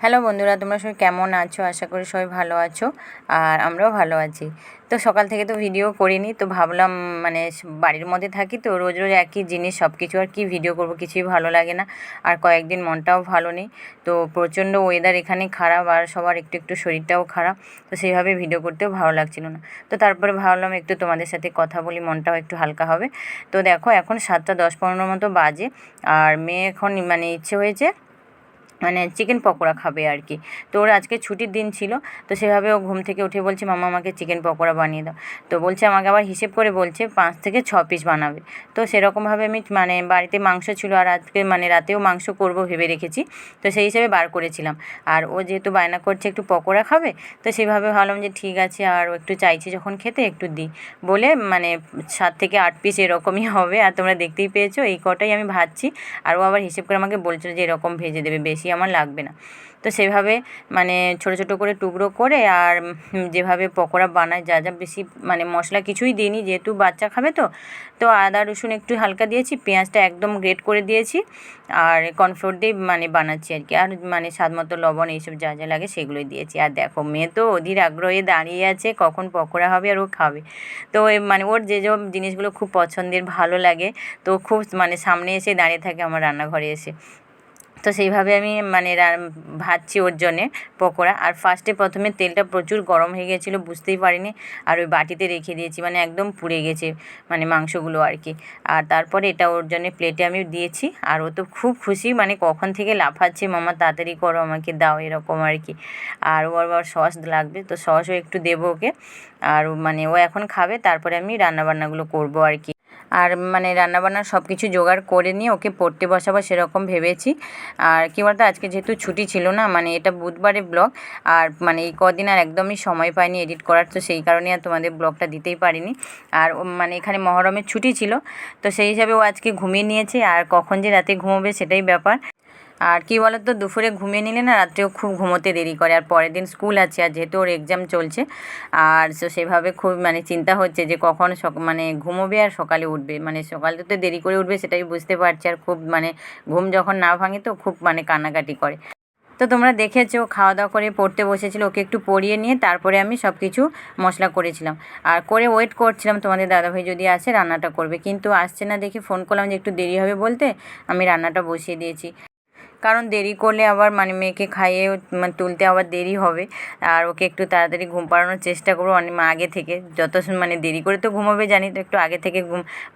Hello বন্ধুরা, তোমরা সবাই কেমন আছো? আশা করি সবাই ভালো আছো আর আমরাও ভালো আছি। তো সকাল থেকে তো ভিডিও করিনি, তো ভাবলাম মানে বাড়ির মধ্যে থাকি তো রোজ রোজ একই জিনিস সব কিছু আর কি ভিডিও করব, কিছুই ভালো লাগে না। আর কয়েকদিন মনটাও ভালো নেই, তো প্রচণ্ড ওয়েদার এখানে খারাপ আর সবার একটু একটু শরীরটাও খারাপ, তো সেইভাবে ভিডিও করতেও ভালো লাগছিল না। তো তারপরে ভাবলাম একটু তোমাদের সাথে কথা বলি, মনটাও একটু হালকা হবে। তো দেখো এখন 7:10-15 মতো বাজে, আর মেয়ে এখন মানে ইচ্ছে হয়েছে মানে চিকেন পকোড়া খাবে আর কি। তো ওর আজকে ছুটির দিন ছিল, তো সেভাবে ও ঘুম থেকে উঠে বলছে মাম্মা আমাকে চিকেন পকোড়া বানিয়ে দাও। তো বলছে আমাকে আবার হিসেব করে বলছে 5 থেকে 6 পিস বানাবে। তো সেরকমভাবে আমি মানে বাড়িতে মাংস ছিল আর আজকে মানে রাতেও মাংস করব ভেবে রেখেছি, তো সেই হিসেবে বার করেছিলাম। আর ও যেহেতু বায়না করছে একটু পকোড়া খাবে, তো সেভাবে ভাবলাম যে ঠিক আছে, আর ও একটু চাইছে যখন খেতে একটু দিই বলে মানে 7 থেকে 8 পিস এরকমই হবে। আর তোমরা দেখতেই পেয়েছো এই কটাই আমি ভাজছি, আর ও আবার হিসেব করে আমাকে বলছিল যে এরকম ভেজে দেবে, বেশি আমার লাগবে না। তো সেভাবে মানে ছোটো ছোটো করে টুকরো করে আর যেভাবে পকোড়া বানায় যা যা বেশি মানে মশলা কিছুই দিইনি, যেহেতু বাচ্চা খাবে তো। তো আদা রসুন একটু হালকা দিয়েছি, পেঁয়াজটা একদম গ্রেট করে দিয়েছি, আর কর্নফ্লোর দিয়ে মানে বানাচ্ছি আর কি। আর মানে স্বাদ মতো লবণ এইসব যা যা লাগে সেগুলোই দিয়েছি। আর দেখো মেয়ে তো অধীর আগ্রহে দাঁড়িয়ে আছে কখন পকোড়া হবে আর ও খাবে। তো মানে ওর যেসব জিনিসগুলো খুব পছন্দের ভালো লাগে, তো খুব মানে সামনে এসে দাঁড়িয়ে থাকে আমার রান্নাঘরে এসে। তো সেইভাবে আমি মানে ভাজছি ওর জন্যে পকোড়া। আর প্রথমে তেলটা প্রচুর গরম হয়ে গিয়েছিলো, বুঝতেই পারিনি, আর ওই বাটিতে রেখে দিয়েছি, মানে একদম পুড়ে গেছে মানে মাংসগুলো আর কি। আর তারপরে এটা ওর জন্যে প্লেটে আমি দিয়েছি, আর ও তো খুব খুশি, মানে কখন থেকে লাফাচ্ছে মামা তাড়াতাড়ি করো আমাকে দাও এরকম আর কি। আর ও আবার সস লাগবে, তো সসও একটু দেবো ওকে। আর মানে ও এখন খাবে, তারপরে আমি রান্নাবান্নাগুলো করবো আর কি। আর মানে রান্নাবান্নার সব কিছু জোগাড় করে নিয়ে ওকে পড়তে বসাবো সেরকম ভেবেছি। আর কী বলতো, আজকে যেহেতু ছুটি ছিল না, মানে এটা বুধবারের ব্লগ, আর মানে এই কদিন আর একদমই সময় পাইনি এডিট করার, তো সেই কারণে আর তোমাদের ব্লগটা দিতেই পারিনি। আর মানে এখানে মহরমের ছুটি ছিল, তো সেই হিসাবে ও আজকে ঘুমিয়ে নিয়েছে, আর কখন যে রাতে ঘুমোবে সেটাই ব্যাপার। আর কী বলো তো, দুপুরে ঘুমিয়ে নিলে না রাত্রেও খুব ঘুমোতে দেরি করে, আর পরের দিন স্কুল আছে, আর যেহেতু ওর এক্সাম চলছে, আর তো সেভাবে খুব মানে চিন্তা হচ্ছে যে কখন মানে ঘুমোবে আর সকালে উঠবে, মানে সকালে তো দেরি করে উঠবে সেটাই বুঝতে পারছি। আর খুব মানে ঘুম যখন না ভাঙে তো খুব মানে কান্নাকাটি করে। তো তোমরা দেখেছো খাওয়া দাওয়া করে পড়তে বসেছিল, ওকে একটু পড়িয়ে নিয়ে তারপরে আমি সব কিছু মশলা করেছিলাম, আর করে ওয়েট করছিলাম তোমাদের দাদাভাই যদি আসে রান্নাটা করবে, কিন্তু আসছে না দেখে ফোন করলাম যে একটু দেরি হবে বলতে, আমি রান্নাটা বসিয়ে দিয়েছি। কারণ দেরি করলে আবার মানে মেয়েকে খাইয়ে মানে তুলতে আবার দেরি হবে। আর ওকে একটু তাড়াতাড়ি ঘুম পাড়ানোর চেষ্টা করবো অনেক আগে থেকে, যত মানে দেরি করে তো ঘুমোবে জানি, তো একটু আগে থেকে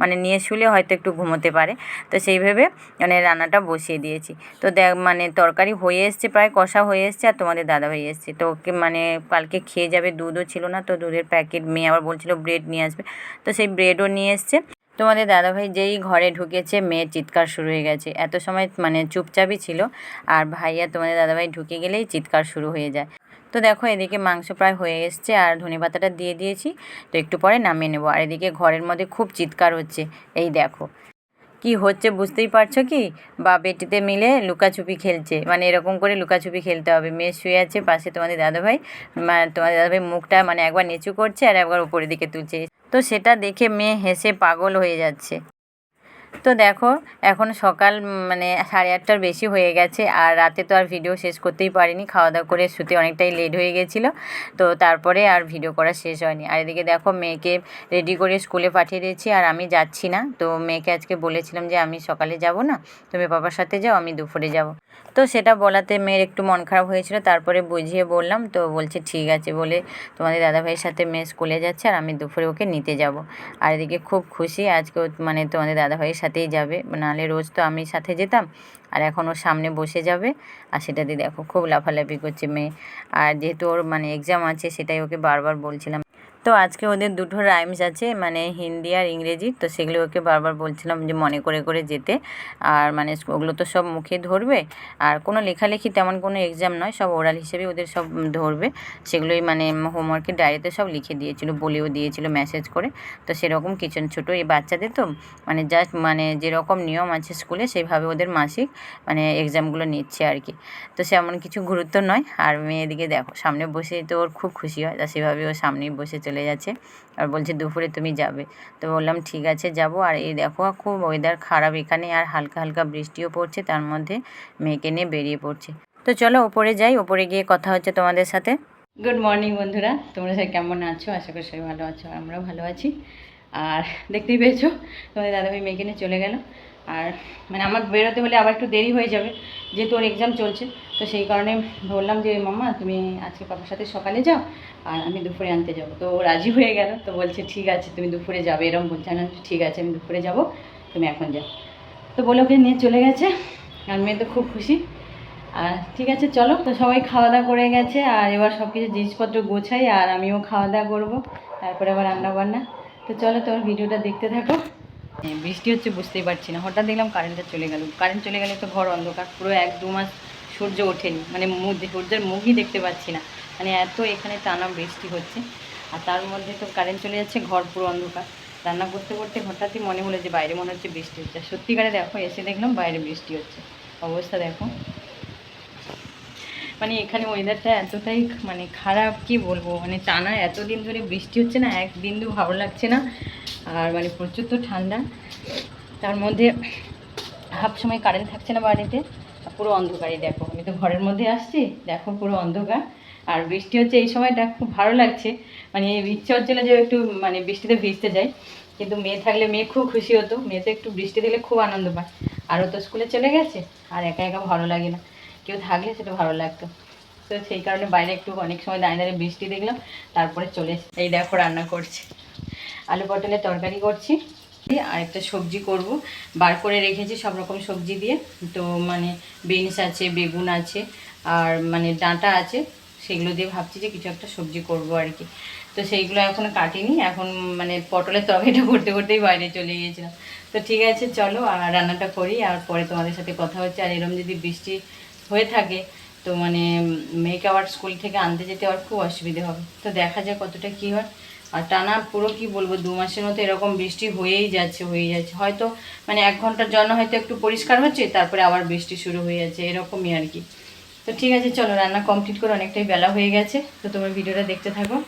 মানে নিয়ে শুলে হয়তো একটু ঘুমোতে পারে। তো সেই ভেবে মানে রান্নাটা বসিয়ে দিয়েছি। তো দেখ মানে তরকারি হয়ে এসছে, প্রায় কষা হয়ে এসছে, আর তোমাদের দাদাভাই এসছে, তো ওকে মানে কালকে খেয়ে যাবে, দুধও ছিল না, তো দুধের প্যাকেট মেয়ে আবার বলছিল ব্রেড নিয়ে আসবে, তো সেই ব্রেডও নিয়ে এসছে। তোমাদের দাদাভাই যেই ঘরে ঢুকেছে মেয়ের চিৎকার শুরু হয়ে গেছে, এত সময় মানে চুপচাপই ছিল, আর ভাইয়া তোমাদের দাদাভাই ঢুকে গেলেই চিৎকার শুরু হয়ে যায়। তো দেখো এদিকে মাংস প্রায় হয়ে এসছে, আর ধনেপাতাটা দিয়ে দিয়েছি, তো একটু পরে নামিয়ে নেবো। আর এদিকে ঘরের মধ্যে খুব চিৎকার হচ্ছে, এই দেখো কি হচ্ছে বুঝতেই পারছো কি, বা বেটিতে মিলে লুকাছুপি খেলছে, মানে এরকম করে লুকাছুপি খেলতে হবে। মেয়ে শুয়ে আছে পাশে তোমাদের দাদাভাই, মানে তোমাদের দাদাভাই মুখটা মানে একবার নিচু করছে আর একবার উপরের দিকে তুলছে, তো সেটা দেখে মেয়ে হেসে পাগল হয়ে যাচ্ছে। তো দেখো এখন সকাল মানে 8:30টার বেশি হয়ে গেছে, আর রাতে তো আর ভিডিও শেষ করতেই পারিনি, খাওয়া দাওয়া করে শুতে অনেকটাই লেট হয়ে গেছিলো, তো তারপরে আর ভিডিও করা শেষ হয়নি। আর এদিকে দেখো মেয়েকে রেডি করে স্কুলে পাঠিয়ে দিয়েছি, আর আমি যাচ্ছি না। তো মেয়েকে আজকে বলেছিলাম যে আমি সকালে যাব না, তুমি বাবার সাথে যাও, আমি দুপুরে যাব। তো সেটা বলাতে মেয়ের একটু মন খারাপ হয়েছিল, তারপরে বুঝিয়ে বললাম, তো বলছে ঠিক আছে বলে তোমাদের দাদাভাইয়ের সাথে মেয়ে স্কুলে যাচ্ছে, আর আমি দুপুরে ওকে নিতে যাব। আর এদিকে খুব খুশি আজকে মানে তোমাদের দাদাভাইয়ের সাথেই যাবে, নাহলে রোজ তো আমি সাথে যেতাম, আর এখন ওর সামনে বসে যাবে। আর সেটা দিয়ে দেখো খুব লাফালাফি করছে মেয়ে, আর যেহেতু ওর মানে এক্সাম আছে সেটাই ওকে বারবার বলছিলাম। তো আজকে ওদের দুটো রাইমস আছে, মানে হিন্দি আর ইংরেজি, তো সেগুলো ওকে বারবার বলছিলাম যে মনে করে করে যেতে। আর মানে ওগুলো তো সব মুখে ধরবে, আর কোনো লেখালেখি তেমন কোনো এক্সাম নয়, সব ওরাল হিসেবে ওদের সব ধরবে, সেগুলোই মানে হোমওয়ার্কের ডায়েরিতে সব লিখে দিয়েছিল, বলেও দিয়েছিল মেসেজ করে। তো সেরকম কিছু ছোটো এই বাচ্চাদের তো মানে জাস্ট মানে যেরকম নিয়ম আছে স্কুলে সেইভাবে ওদের মাসিক মানে এক্সামগুলো নিচ্ছে আর কি। তো সেমন কিছু গুরুত্ব নয়। আর মেয়েদিকে দেখো সামনে বসে, তো ওর খুব খুশি হয়, তা সেভাবে ও সামনেই বসে চলে যাচ্ছে, আর বলছে দুপুরে তুমি যাবে। তো বললাম ঠিক আছে যাব। আর এই দেখো খুব ওয়েদার খারাপ এখানে, আর হালকা হালকা বৃষ্টিও পড়ছে, তার মধ্যে মেয়েকে নিয়ে বেরিয়ে পড়ছে। তো চলো ওপরে যাই, ওপরে গিয়ে কথা হচ্ছে তোমাদের সাথে। গুড মর্নিং বন্ধুরা, তোমরা সবাই কেমন আছো? আশা করি সবাই ভালো আছো, আমরাও ভালো আছি। আর দেখতেই পেয়েছো তোমাদের দাদাভাই মেয়েকে নিয়ে চলে গেল। আর মানে আমার বেরোতে হলে আবার একটু দেরি হয়ে যাবে, যেহেতু ওর এক্সাম চলছে। তো সেই কারণে বললাম যে মাম্মা তুমি আজকে পাপার সাথে সকালে যাও আর আমি দুপুরে আনতে যাবো। তো ও রাজি হয়ে গেল, তো বলছে ঠিক আছে তুমি দুপুরে যাবে, এরকম বলছে। না ঠিক আছে আমি দুপুরে যাব, তুমি এখন যাও। তো বলে ওকে নিয়ে চলে গেছে, আর মেয়ে তো খুব খুশি। আর ঠিক আছে চলো, তো সবাই খাওয়া দাওয়া করে গেছে, আর এবার সব কিছু জিনিসপত্র গোছাই, আর আমিও খাওয়া দাওয়া করবো, তারপরে আবার রান্না বান্না। তো চলো তোমার ভিডিওটা দেখতে থাকো। বৃষ্টি হচ্ছে বুঝতেই পারছি না, হঠাৎ দেখলাম কারেন্টটা চলে গেল। কারেন্ট চলে গেলে তো ঘর অন্ধকার, পুরো 1-2 মাস সূর্য ওঠেনি, মানে সূর্যের মুখই দেখতে পাচ্ছি না, মানে এত এখানে টানা বৃষ্টি হচ্ছে। আর তার মধ্যে তো কারেন্ট চলে যাচ্ছে, ঘর পুরো অন্ধকার। রান্না করতে করতে হঠাৎই মনে হলো যে বাইরে মনে হচ্ছে বৃষ্টি হচ্ছে। সত্যিকারে দেখো এসে দেখলাম বাইরে বৃষ্টি হচ্ছে, অবস্থা দেখো। মানে এখানে ওয়েদারটা এতটাই মানে খারাপ, কি বলবো, মানে টানা এতদিন ধরে বৃষ্টি হচ্ছে না, এক বিন্দু ভালো লাগছে না। আর মানে প্রচুর তো ঠান্ডা, তার মধ্যে হাফ সময় কারেন্ট থাকছে না বাড়িতে, পুরো অন্ধকারই দেখো। আমি তো ঘরের মধ্যে আসছি, দেখো পুরো অন্ধকার। আর বৃষ্টি হচ্ছে এই সময়টা, খুব ভালো লাগছে। মানে ইচ্ছে হচ্ছিল যে একটু মানে বৃষ্টিতে ভিজতে যাই, কিন্তু মেয়ে থাকলে মেয়ে খুব খুশি হতো। মেয়ে তো একটু বৃষ্টি দিলে খুব আনন্দ পায়, আরও তো স্কুলে চলে গেছে, আর একা একা ভালো লাগে না, কেউ থাকলে সেটা ভালো লাগতো। তো সেই কারণে বাইরে একটু অনেক সময় দাঁড়িয়ে দাঁড়িয়ে বৃষ্টি দেখলাম, তারপরে চলে এসেছি। এই দেখো রান্না করছি, আলু পটলের তরকারি করছি, আর একটা সবজি করব। বার করে রেখেছি সব রকম সবজি দিয়ে। তো মানে বিনস আছে, বেগুন আছে, আর মানে ডাঁটা আছে, সেগুলো দিয়ে ভাবছি যে কিছু একটা সবজি করব আর কি। তো সেইগুলো এখনও কাটিনি, এখন মানে পটলের তরকারিটা করতে করতেই বাইরে চলে গিয়েছিলাম। তো ঠিক আছে চলো আর রান্নাটা করি, আর পরে তোমাদের সাথে কথা হচ্ছে। আর এরকম যদি বৃষ্টি হয়ে থাকে তো মানে মেয়েকে আবার স্কুল থেকে আনতে যেতে আবার খুব অসুবিধে হবে। তো দেখা যায় কতটা কী হয়। আর টানা পুরো কি বলবো 2 মাসের মতো এরকম বৃষ্টি হয়েই যাচ্ছে হয়তো মানে 1 ঘন্টার জন্য হয়তো একটু পরিষ্কার হচ্ছে, তারপরে আবার বৃষ্টি শুরু হয়ে যাচ্ছে, এরকমই আর কি। তো ঠিক আছে চলো রান্না কমপ্লিট করে, অনেকটাই বেলা হয়ে গেছে, তো তোমার ভিডিওটা দেখতে থাকো।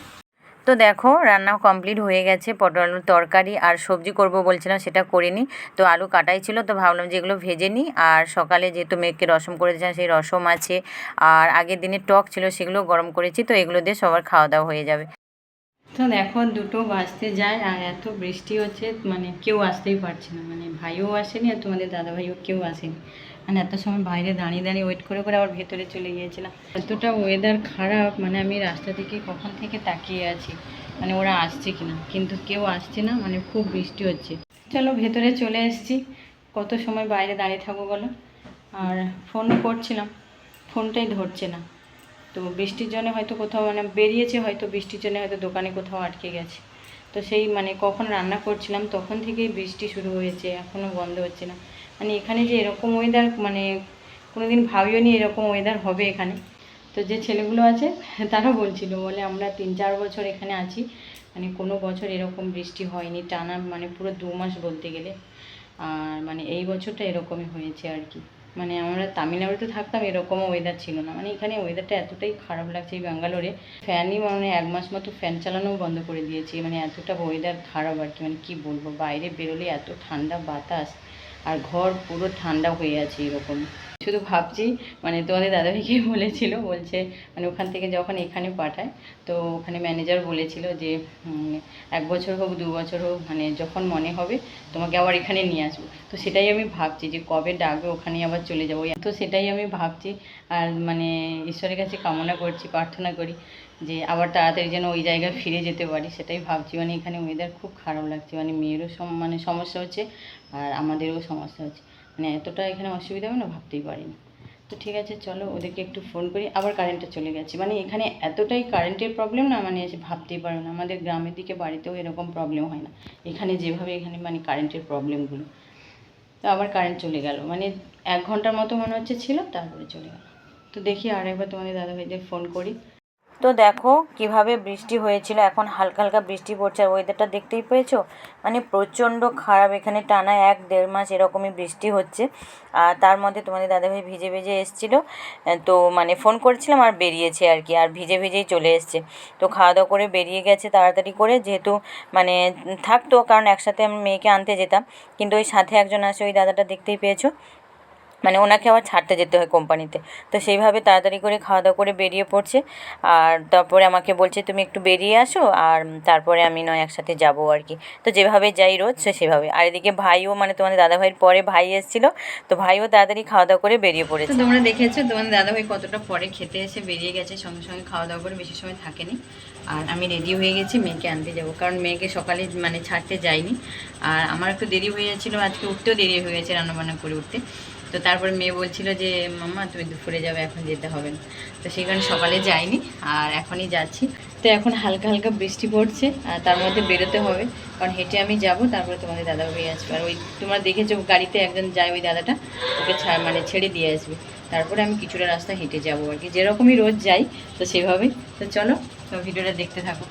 তো দেখো রান্নাও কমপ্লিট হয়ে গেছে, পটল আলুর তরকারি আর সবজি করব বলছিলাম, সেটা করিনি। তো আলু কাটাই ছিল, তো ভাবলাম যে এগুলো ভেজে নিই। আর সকালে যেহেতু মেয়েকে রসম করে দিয়েছিলাম, সেই রসম আছে, আর আগের দিনের টক ছিল সেগুলো গরম করেছি, তো এগুলো দিয়ে সবার খাওয়া দাওয়া হয়ে যাবে। তো এখন 2টো বাজতে যায়, আর এত বৃষ্টি হচ্ছে, মানে কেউ আসতেই পারছে না, মানে ভাইও আসেনি আর তোমাদের দাদা ভাইও কেউ আসেনি। মানে এত সময় বাইরে দাঁড়িয়ে দাঁড়িয়ে ওয়েট করে করে আবার ভেতরে চলে গিয়েছিলাম। এতটা ওয়েদার খারাপ, মানে আমি রাস্তা থেকে কখন থেকে তাকিয়ে আছি মানে ওরা আসছে কিনা, কিন্তু কেউ আসছে না, মানে খুব বৃষ্টি হচ্ছে। চলো ভেতরে চলে এসেছি, কত সময় বাইরে দাঁড়িয়ে থাকবো বলো। আর ফোনও করছিলাম, ফোনটাই ধরছে না। তো বৃষ্টির জন্য হয়তো কোথাও মানে বেরিয়েছে, হয়তো বৃষ্টির জন্য হয়তো দোকানে কোথাও আটকে গেছে। তো সেই মানে কখন রান্না করছিলাম তখন থেকেই বৃষ্টি শুরু হয়েছে, এখনও বন্ধ হচ্ছে না। মানে এখানে যে এরকম ওয়েদার, মানে কোনো দিন ভাবিও নি এরকম ওয়েদার হবে এখানে। তো যে ছেলেগুলো আছে তারা বলছিল, বলে আমরা 3-4 বছর এখানে আছি, মানে কোনো বছর এরকম বৃষ্টি হয়নি টানা, মানে পুরো 2 মাস বলতে গেলে। আর মানে এই বছরটা এরকমই হয়েছে আর কি। মানে আমরা তামিলনাড়ুতে থাকতাম, এরকমও ওয়েদার ছিল না। মানে এখানে ওয়েদারটা এতটাই খারাপ লাগছে এই ব্যাঙ্গালোরে, ফ্যানই মানে 1 মাস মতো ফ্যান চালানোও বন্ধ করে দিয়েছি, মানে এতটা ওয়েদার খারাপ আর কি। মানে কী বলবো, বাইরে বেরোলে এত ঠান্ডা বাতাস, আর ঘর পুরো ঠান্ডা হয়ে আছে এরকম। শুধু ভাবছি, মানে তোমাদের দাদাভাইকে বলেছিল, বলছে মানে ওখান থেকে যখন এখানে পাঠায়, তো ওখানে ম্যানেজার বলেছিল যে 1 বছর হোক 2 বছর হোক, মানে যখন মনে হবে তোমাকে আবার এখানে নিয়ে আসবো। তো সেটাই আমি ভাবছি যে কবে ডাকবে ওখানে আবার চলে যাবো। তো সেটাই আমি ভাবছি, আর মানে ঈশ্বরের কাছে কামনা করছি, প্রার্থনা করি যে আবার তাড়াতাড়ি যেন ওই জায়গায় ফিরে যেতে পারি, সেটাই ভাবছি। মানে এখানে ওয়েদার খুব খারাপ লাগছে, মানে মেয়েরও মানে সমস্যা হচ্ছে, আর আমাদেরও সমস্যা হচ্ছে, মানে এতটা এখানে অসুবিধা হবে না ভাবতেই পারিনি। তো ঠিক আছে চলো ওদেরকে একটু ফোন করি, আবার কারেন্টটা চলে গেছে। মানে এখানে এতটাই কারেন্টের প্রবলেম না, মানে এসে ভাবতেই পারো না, আমাদের গ্রামের দিকে বাড়িতেও এরকম প্রবলেম হয় না, এখানে যেভাবে এখানে মানে কারেন্টের প্রবলেমগুলো। তো আবার কারেন্ট চলে গেল, মানে 1 ঘন্টার মতো মনে হচ্ছে ছিল, তারপরে চলে গেল। তো দেখি আর একবার তোমাদের দাদাভাইদের ফোন করি। তো দেখো কিভাবে বৃষ্টি হয়েছিল, এখন হালকা হালকা বৃষ্টি পড়ছে, আর ওয়েদারটা দেখতেই পেয়েছো, মানে প্রচণ্ড খারাপ। এখানে টানা 1-1.5 মাস এরকমই বৃষ্টি হচ্ছে, আর তার মধ্যে তোমাদের দাদাভাই ভিজে ভিজে এসেছিলো। তো মানে ফোন করেছিলাম আর বেরিয়েছে আর কি, আর ভিজে ভিজেই চলে এসছে। তো খাওয়া দাওয়া করে বেরিয়ে গেছে তাড়াতাড়ি করে, যেহেতু মানে থাকতো, কারণ একসাথে আমি মেয়েকে আনতে যেতাম, কিন্তু ওই সাথে একজন আসে, ওই দাদাটা দেখতেই পেয়েছো। মানে ওনাকে আবার ছাড়তে যেতে হয় কোম্পানিতে। তো সেইভাবে তাড়াতাড়ি করে খাওয়া দাওয়া করে বেরিয়ে পড়ছে, আর তারপরে আমাকে বলছে তুমি একটু বেরিয়ে আসো, আর তারপরে আমি নয় একসাথে যাবো আর কি। তো যেভাবে যাই রোজ সেভাবে। আর এদিকে ভাইও, মানে তোমাদের দাদাভাইয়ের পরে ভাই এসেছিলো, তো ভাইও তাড়াতাড়ি খাওয়া দাওয়া করে বেরিয়ে পড়েছে। তো তোমরা দেখেছো তোমাদের দাদাভাই কতটা পরে খেতে এসে বেরিয়ে গেছে, সঙ্গে সঙ্গে খাওয়া দাওয়া করে, বেশি সময় থাকেনি। আর আমি রেডি হয়ে গেছি, মেয়েকে আনতে যাব, কারণ মেয়েকে সকালে মানে ছাড়তে যাইনি। আর আমার একটু দেরি হয়ে যাচ্ছিলো, আজকে উঠতেও দেরি হয়ে গেছে রান্নাবান্না করে উঠতে। তো তারপরে মেয়ে বলছিল যে মাম্মা তুমি দুপুরে যাবে, এখন যেতে হবে না। তো সেই কারণে সকালে যাইনি, আর এখনই যাচ্ছি। তো এখন হালকা হালকা বৃষ্টি পড়ছে, আর তার মধ্যে বেরোতে হবে, কারণ হেঁটে আমি যাব, তারপরে তোমাদের দাদা ভাই আসবে। আর ওই তোমরা দেখেছো গাড়িতে একজন যায়, ওই দাদাটা ওকে মানে ছেড়ে দিয়ে আসবে, তারপরে আমি কিছুটা রাস্তা হেঁটে যাবো আর কি, যেরকমই রোজ যাই তো সেভাবেই। তো চলো, তো ভিডিওটা দেখতে থাকো।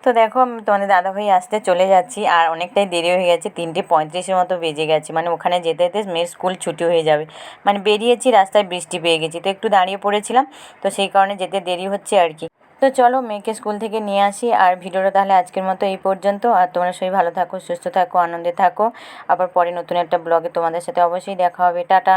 তো দেখো আমি তোমাদের দাদাভাই আসতে চলে যাচ্ছি, আর অনেকটাই দেরি হয়ে গেছে, 3:35 মতো বেজে গেছে, মানে ওখানে যেতে যেতে মেয়ের স্কুল ছুটি হয়ে যাবে। মানে বেরিয়েছি, রাস্তায় বৃষ্টি পেয়ে গেছি, তো একটু দাঁড়িয়ে পড়েছিলাম, তো সেই কারণে যেতে দেরি হচ্ছে আর কি। তো চলো মেয়েকে স্কুল থেকে নিয়ে আসি, আর ভিডিওটা তাহলে আজকের মতো এই পর্যন্ত। আর তোমরা সবাই ভালো থাকো, সুস্থ থাকো, আনন্দে থাকো। আবার পরে নতুন একটা ব্লগে তোমাদের সাথে অবশ্যই দেখা হবে। টাটা।